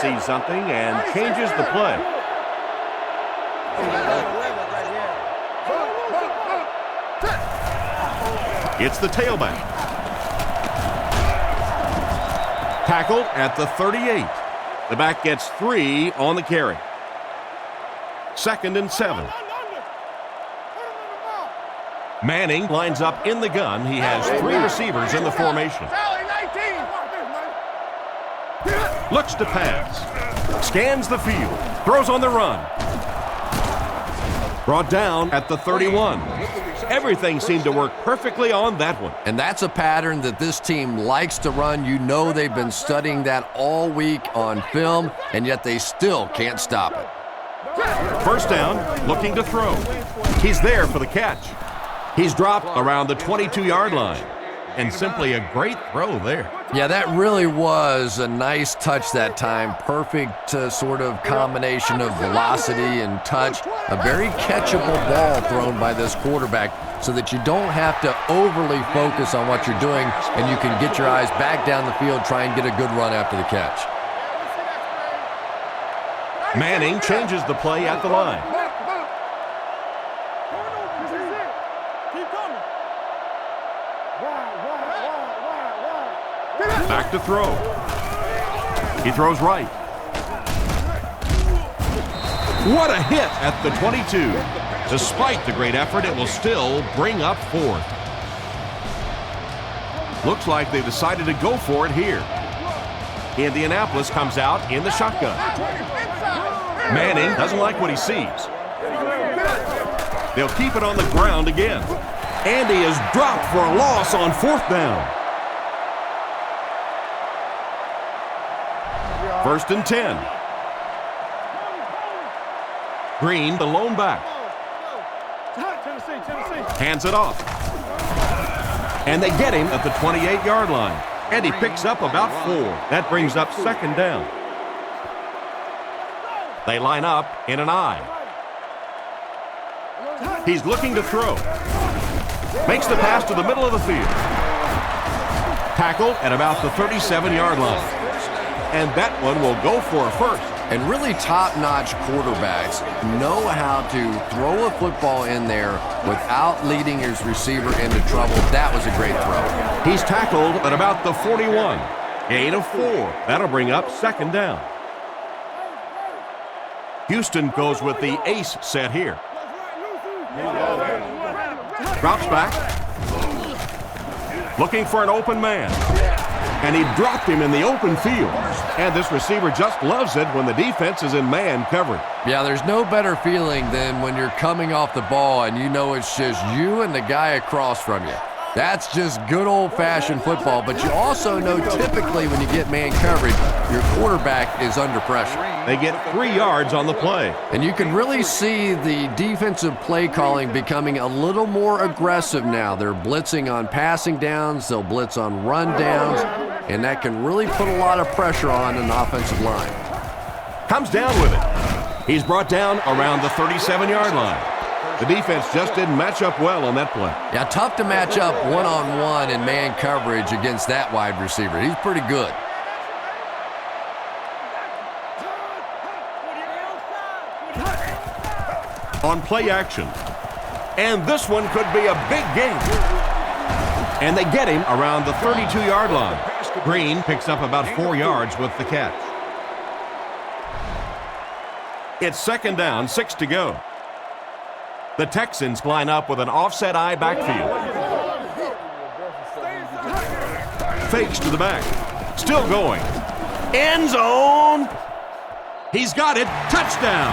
Sees something and changes the play. It's the tailback. Tackled at the 38. The back gets 3 on the carry. 2nd and 7. Manning lines up in the gun. He has 3 receivers in the formation. Looks to pass. Scans the field. Throws on the run. Brought down at the 31. Everything seemed to work perfectly on that one. And that's a pattern that this team likes to run. You know they've been studying that all week on film, and yet they still can't stop it. First down, looking to throw. He's there for the catch. He's dropped around the 22-yard line. And simply a great throw there. Yeah, that really was a nice touch that time. Perfect sort of combination of velocity and touch. A very catchable ball thrown by this quarterback so that you don't have to overly focus on what you're doing and you can get your eyes back down the field, try and get a good run after the catch. Manning changes the play at the line. Back to throw. He throws right. What a hit at the 22. Despite the great effort, it will still bring up 4th. Looks like they decided to go for it here. Indianapolis comes out in the shotgun. Manning doesn't like what he sees. They'll keep it on the ground again. And he is dropped for a loss on 4th down. 1st and 10. Green, the lone back. Hands it off. And they get him at the 28-yard line. And he picks up about 4. That brings up 2nd down. They line up in an I. He's looking to throw. Makes the pass to the middle of the field. Tackled at about the 37-yard line. And that one will go for a first. And really top-notch quarterbacks know how to throw a football in there without leading his receiver into trouble. That was a great throw. He's tackled at about the 41. Gain of 4. That'll bring up 2nd down. Houston goes with the ace set here. Drops back. Looking for an open man. And he dropped him in the open field. And this receiver just loves it when the defense is in man coverage. Yeah, there's no better feeling than when you're coming off the ball and you know it's just you and the guy across from you. That's just good old-fashioned football, but you also know typically when you get man coverage, your quarterback is under pressure. They get 3 yards on the play. And you can really see the defensive play calling becoming a little more aggressive now. They're blitzing on passing downs, they'll blitz on run downs, and that can really put a lot of pressure on an offensive line. Comes down with it. He's brought down around the 37-yard line. The defense just didn't match up well on that play. Yeah, tough to match up one-on-one in man coverage against that wide receiver. He's pretty good. On play action. And this one could be a big game. And they get him around the 32-yard line. Green picks up about 4 yards with the catch. It's 2nd down, 6 to go. The Texans line up with an offset I backfield. Fakes to the back. Still going. End zone. He's got it. Touchdown.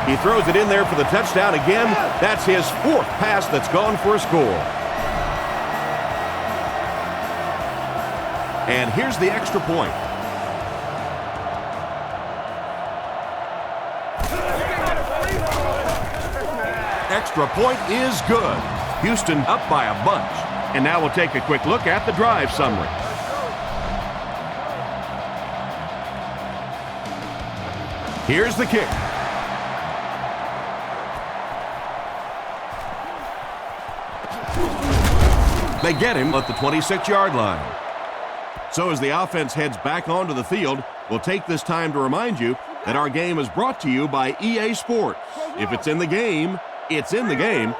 He throws it in there for the touchdown again. That's his 4th pass that's gone for a score. And here's the extra point. Extra point is good. Houston up by a bunch. And now we'll take a quick look at the drive summary. Here's the kick. They get him at the 26-yard line. So as the offense heads back onto the field, we'll take this time to remind you that our game is brought to you by EA Sports. If it's in the game, it's in the game.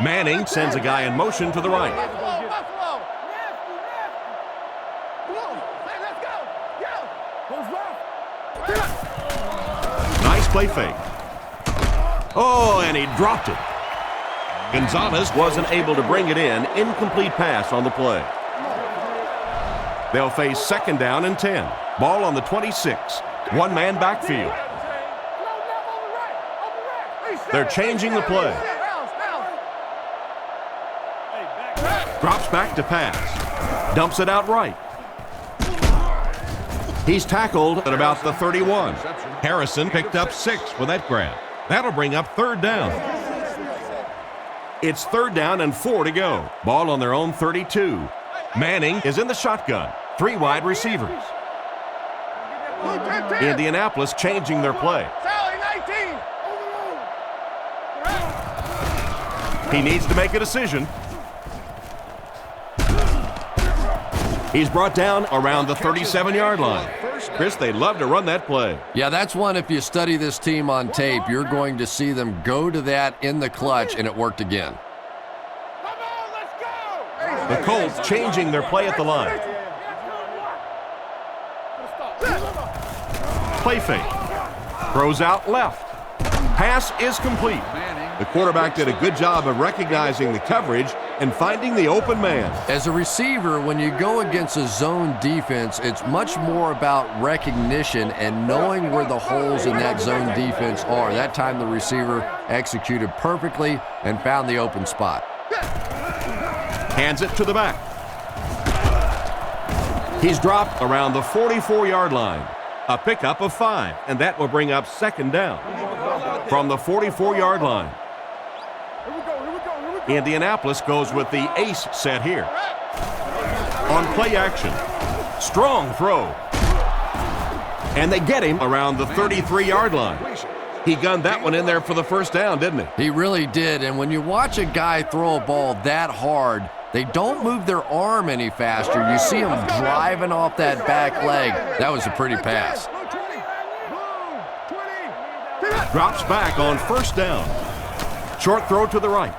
Manning sends a guy in motion to the right. Nice play fake. Oh, and he dropped it. Gonzalez wasn't able to bring it in. Incomplete pass on the play. They'll face 2nd down and 10. Ball on the 26. One-man backfield. They're changing the play. Drops back to pass. Dumps it out right. He's tackled at about the 31. Harrison picked up 6 with that grab. That'll bring up 3rd down. It's 3rd down and 4 to go. Ball on their own 32. Manning is in the shotgun. 3 wide receivers. Indianapolis changing their play. He needs to make a decision. He's brought down around the 37-yard line. Chris, they love to run that play. Yeah, that's one, if you study this team on tape, you're going to see them go to that in the clutch, and it worked again. The Colts changing their play at the line. Play fake. Throws out left. Pass is complete. The quarterback did a good job of recognizing the coverage and finding the open man. As a receiver, when you go against a zone defense, it's much more about recognition and knowing where the holes in that zone defense are. That time the receiver executed perfectly and found the open spot. Hands it to the back. He's dropped around the 44-yard line. A pickup of 5, and that will bring up 2nd down. From the 44-yard line. Indianapolis goes with the ace set here. On play action. Strong throw. And they get him around the 33-yard line. He gunned that one in there for the 1st down, didn't he? He really did, and when you watch a guy throw a ball that hard, they don't move their arm any faster. You see him driving off that back leg. That was a pretty pass. Drops back on 1st down. Short throw to the right.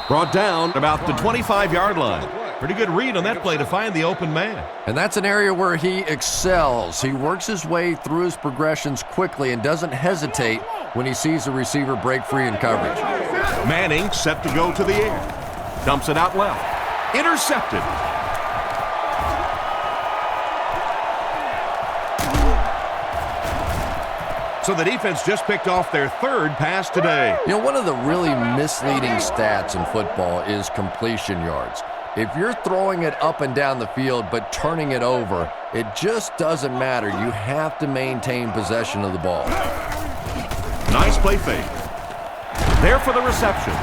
Brought down about the 25-yard line. Pretty good read on that play to find the open man. And that's an area where he excels. He works his way through his progressions quickly and doesn't hesitate when he sees a receiver break free in coverage. Manning set to go to the air. Dumps it out left. Intercepted. So the defense just picked off their 3rd pass today. You know, one of the really misleading stats in football is completion yards. If you're throwing it up and down the field but turning it over, it just doesn't matter. You have to maintain possession of the ball. Nice play fake. There for the reception.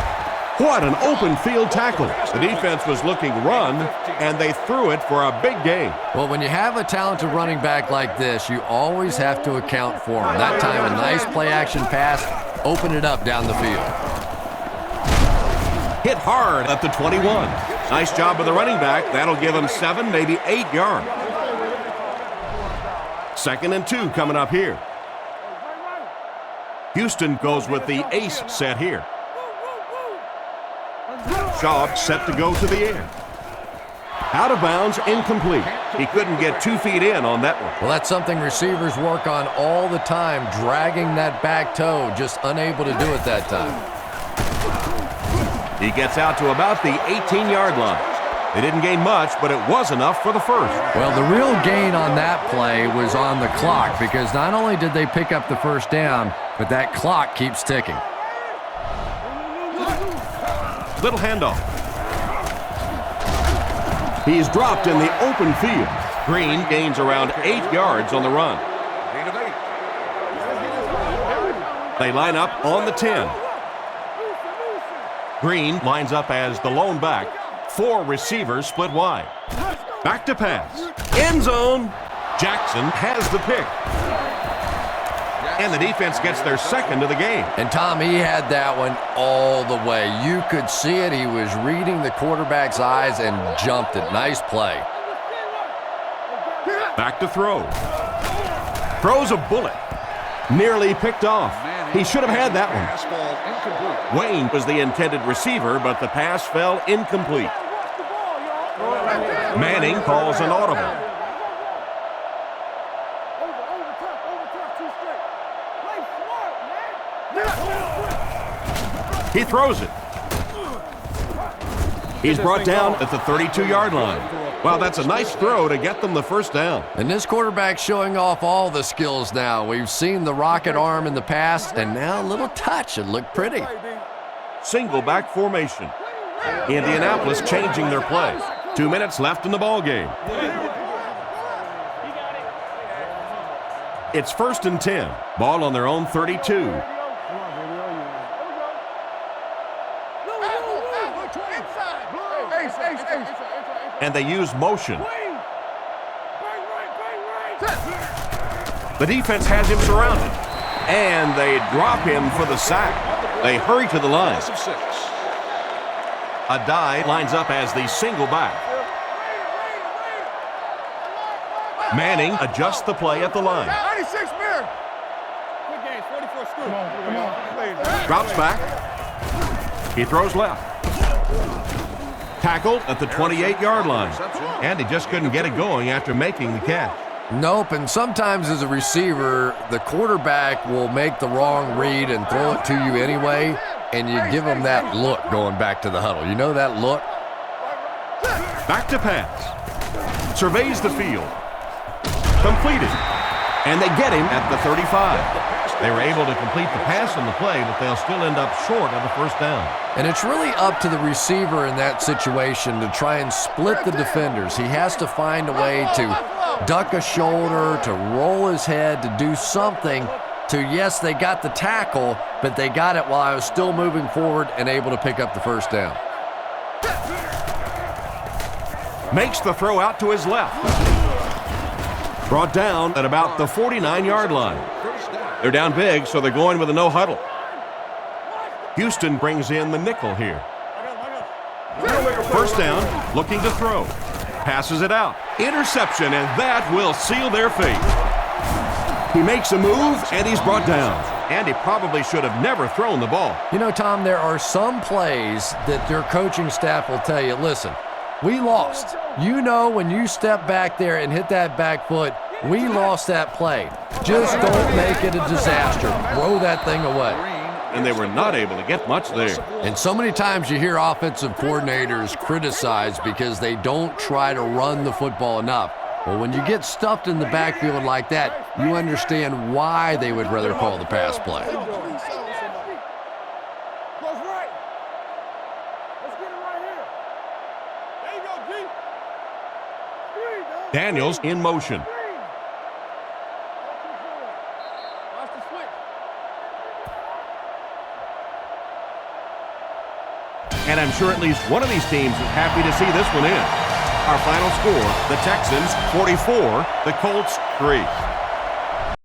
What an open field tackle. The defense was looking run, and they threw it for a big gain. Well, when you have a talented running back like this, you always have to account for him. That time, a nice play-action pass, open it up down the field. Hit hard at the 21. Nice job of the running back. That'll give him 7, maybe 8 yards. 2nd and 2 coming up here. Houston goes with the ace set here. Shaw set to go to the air. Out of bounds, incomplete. He couldn't get 2 feet in on that one. Well, that's something receivers work on all the time, dragging that back toe, just unable to do it that time. He gets out to about the 18-yard line. They didn't gain much, but it was enough for the 1st. Well, the real gain on that play was on the clock, because not only did they pick up the 1st down, but that clock keeps ticking. Little handoff. He's dropped in the open field. Green gains around 8 yards on the run. They line up on the 10. Green lines up as the lone back. 4 receivers split wide. Back to pass. End zone. Jackson has the pick. And the defense gets their 2nd of the game. And Tom, he had that one all the way. You could see it. He was reading the quarterback's eyes and jumped it. Nice play. Back to throw. Throws a bullet. Nearly picked off. He should have had that one. Wayne was the intended receiver, but the pass fell incomplete. Manning calls an audible. He throws it. He's brought down at the 32-yard line. Wow, that's a nice throw to get them the first down. And this quarterback showing off all the skills now. We've seen the rocket arm in the past, and now a little touch. It looked pretty. Single back formation. Indianapolis changing their play. 2 minutes left in the ball game. It's 1st and 10. Ball on their own 32. And they use motion. The defense has him surrounded. And they drop him for the sack. They hurry to the line. Adai lines up as the single back. Manning adjusts the play at the line. 96 Mirror. Good game, 44 scoop. Come on. Drops back. He throws left. Tackled at the 28-yard line. And he just couldn't get it going after making the catch. Nope, and sometimes as a receiver, the quarterback will make the wrong read and throw it to you anyway, and you give him that look going back to the huddle. You know that look? Back to pass. Surveys the field. Completed. And they get him at the 35. They were able to complete the pass on the play, but they'll still end up short of the first down. And it's really up to the receiver in that situation to try and split the defenders. He has to find a way to duck a shoulder, to roll his head, to do something to, yes, they got the tackle, but they got it while I was still moving forward and able to pick up the first down. Makes the throw out to his left. Brought down at about the 49-yard line. They're down big, so they're going with a no huddle. Houston brings in the nickel here. First down, looking to throw. Passes it out. Interception, and that will seal their fate. He makes a move, and he's brought down. And he probably should have never thrown the ball. You know, Tom, there are some plays that their coaching staff will tell you, listen, we lost. You know when you step back there and hit that back foot, we lost that play. Just don't make it a disaster. Throw that thing away. And they were not able to get much there. And so many times you hear offensive coordinators criticized because they don't try to run the football enough. Well, when you get stuffed in the backfield like that, you understand why they would rather call the pass play. Daniels in motion. And I'm sure at least one of these teams is happy to see this one in. Our final score, the Texans 44, the Colts 3.